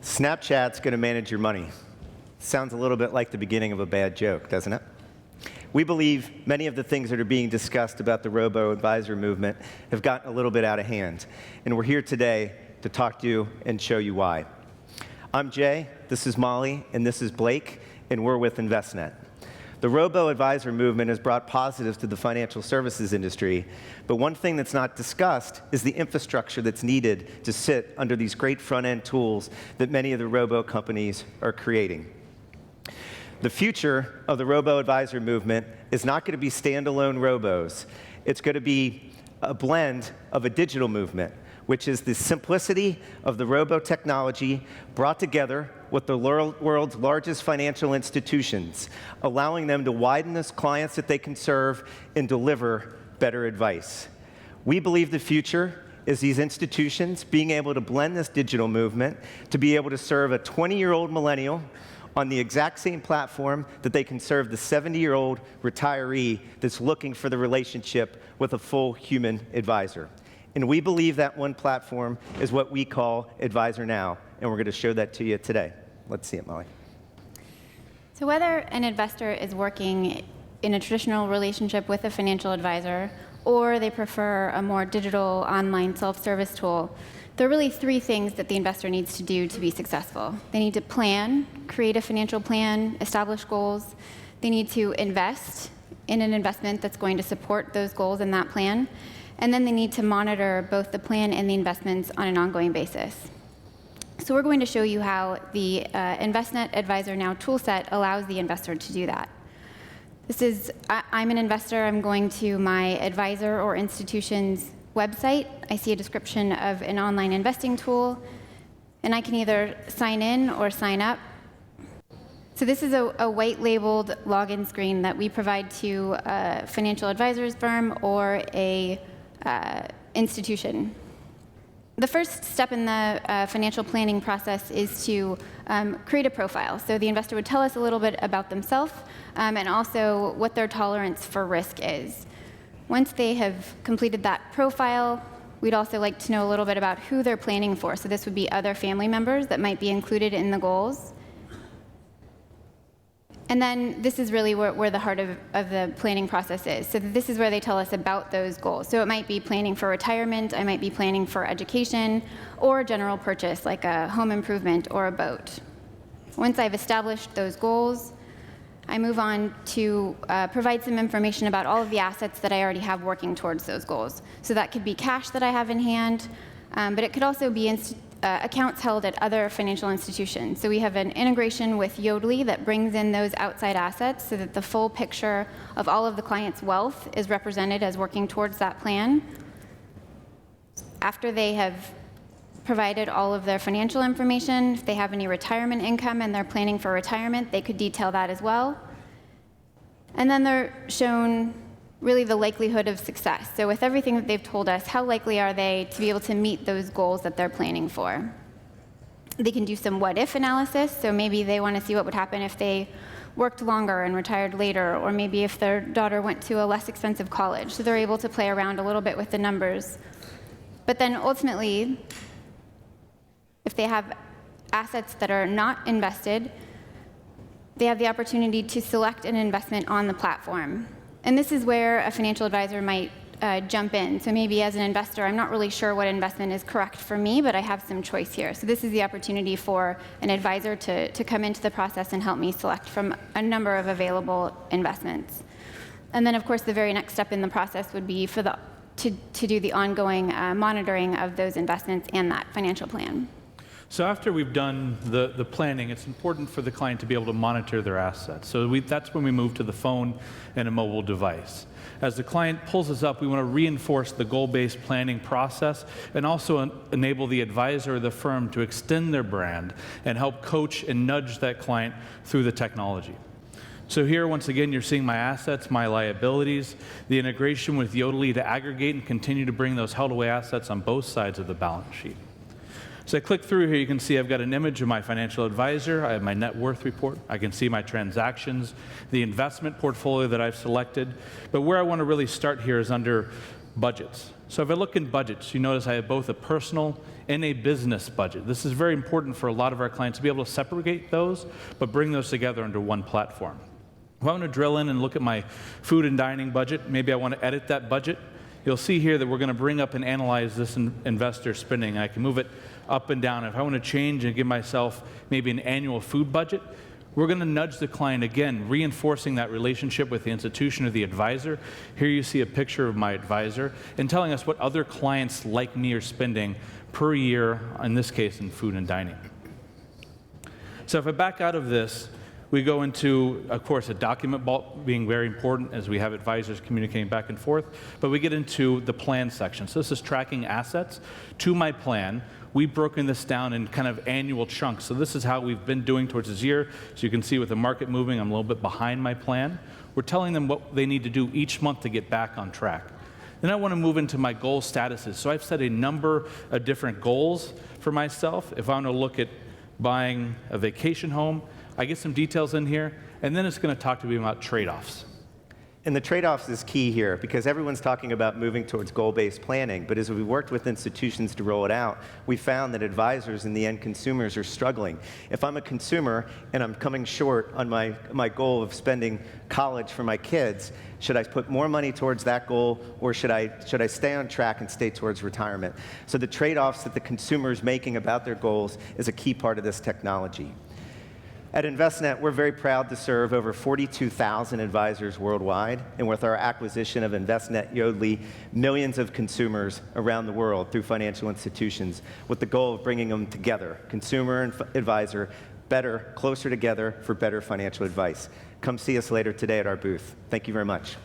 Snapchat's going to manage your money. Sounds a little bit like the beginning of a bad joke, doesn't it? We believe many of the things that are being discussed about the robo-advisor movement have gotten a little bit out of hand, and we're here today to talk to you and show you why. I'm Jay, this is Molly, and this is Blake, and we're with Envestnet. The robo-advisor movement has brought positives to the financial services industry, but one thing that's not discussed is the infrastructure that's needed to sit under these great front-end tools that many of the robo companies are creating. The future of the robo-advisor movement is not going to be standalone robos. It's going to be a blend of a digital movement, which is the simplicity of the robo technology brought together with the world's largest financial institutions, allowing them to widen the clients that they can serve and deliver better advice. We believe the future is these institutions being able to blend this digital movement to be able to serve a 20-year-old millennial on the exact same platform that they can serve the 70-year-old retiree that's looking for the relationship with a full human advisor. And we believe that one platform is what we call Advisor Now, and we're going to show that to you today. Let's see it, Molly. So whether an investor is working in a traditional relationship with a financial advisor, or they prefer a more digital online self-service tool, there are really three things that the investor needs to do to be successful. They need to plan, create a financial plan, establish goals. They need to invest in an investment that's going to support those goals and that plan. And then they need to monitor both the plan and the investments on an ongoing basis. So we're going to show you how the Envestnet Advisor Now toolset allows the investor to do that. I'm an investor. I'm going to my advisor or institution's website. I see a description of an online investing tool, and I can either sign in or sign up. So this is a white-labeled login screen that we provide to a financial advisor's firm or a institution. The first step in the financial planning process is to create a profile. So the investor would tell us a little bit about themselves and also what their tolerance for risk is. Once they have completed that profile, we'd also like to know a little bit about who they're planning for. So this would be other family members that might be included in the goals. And then this is really where the heart of the planning process is. So this is where they tell us about those goals. So it might be planning for retirement, I might be planning for education, or general purchase, like a home improvement or a boat. Once I've established those goals, I move on to provide some information about all of the assets that I already have working towards those goals. So that could be cash that I have in hand, but it could also be accounts held at other financial institutions. So we have an integration with Yodlee that brings in those outside assets so that the full picture of all of the client's wealth is represented as working towards that plan. After they have provided all of their financial information, if they have any retirement income and they're planning for retirement, they could detail that as well. And then they're shown really the likelihood of success. So with everything that they've told us, how likely are they to be able to meet those goals that they're planning for? They can do some what-if analysis, so maybe they want to see what would happen if they worked longer and retired later, or maybe if their daughter went to a less expensive college. So they're able to play around a little bit with the numbers. But then ultimately, if they have assets that are not invested, they have the opportunity to select an investment on the platform. And this is where a financial advisor might jump in. So maybe as an investor, I'm not really sure what investment is correct for me, but I have some choice here. So this is the opportunity for an advisor to come into the process and help me select from a number of available investments. And then, of course, the very next step in the process would be for to do the ongoing monitoring of those investments and that financial plan. So after we've done the planning, it's important for the client to be able to monitor their assets. So that's when we move to the phone and a mobile device. As the client pulls us up, we want to reinforce the goal-based planning process and also enable the advisor or the firm to extend their brand and help coach and nudge that client through the technology. So here, once again, you're seeing my assets, my liabilities, the integration with Yodlee to aggregate and continue to bring those held away assets on both sides of the balance sheet. So I click through here, you can see I've got an image of my financial advisor, I have my net worth report, I can see my transactions, the investment portfolio that I've selected. But where I want to really start here is under budgets. So if I look in budgets, you notice I have both a personal and a business budget. This is very important for a lot of our clients to be able to separate those, but bring those together under one platform. If I want to drill in and look at my food and dining budget, maybe I want to edit that budget, you'll see here that we're going to bring up and analyze this investor spending. I can move it up and down. If I want to change and give myself maybe an annual food budget, we're going to nudge the client again, reinforcing that relationship with the institution or the advisor. Here you see a picture of my advisor and telling us what other clients like me are spending per year, in this case in food and dining. So if I back out of this, we go into, of course, a document vault being very important as we have advisors communicating back and forth, but we get into the plan section. So this is tracking assets to my plan. We've broken this down in kind of annual chunks. So this is how we've been doing towards this year. So you can see with the market moving, I'm a little bit behind my plan. We're telling them what they need to do each month to get back on track. Then I want to move into my goal statuses. So I've set a number of different goals for myself. If I want to look at buying a vacation home, I get some details in here, and then it's going to talk to me about trade-offs. And the trade-offs is key here, because everyone's talking about moving towards goal-based planning, but as we worked with institutions to roll it out, we found that advisors and the end consumers are struggling. If I'm a consumer and I'm coming short on my goal of spending college for my kids, should I put more money towards that goal, or should I stay on track and stay towards retirement? So the trade-offs that the consumer is making about their goals is a key part of this technology. At Envestnet, we're very proud to serve over 42,000 advisors worldwide, and with our acquisition of Envestnet Yodlee, millions of consumers around the world through financial institutions, with the goal of bringing them together, consumer and advisor, better, closer together for better financial advice. Come see us later today at our booth. Thank you very much.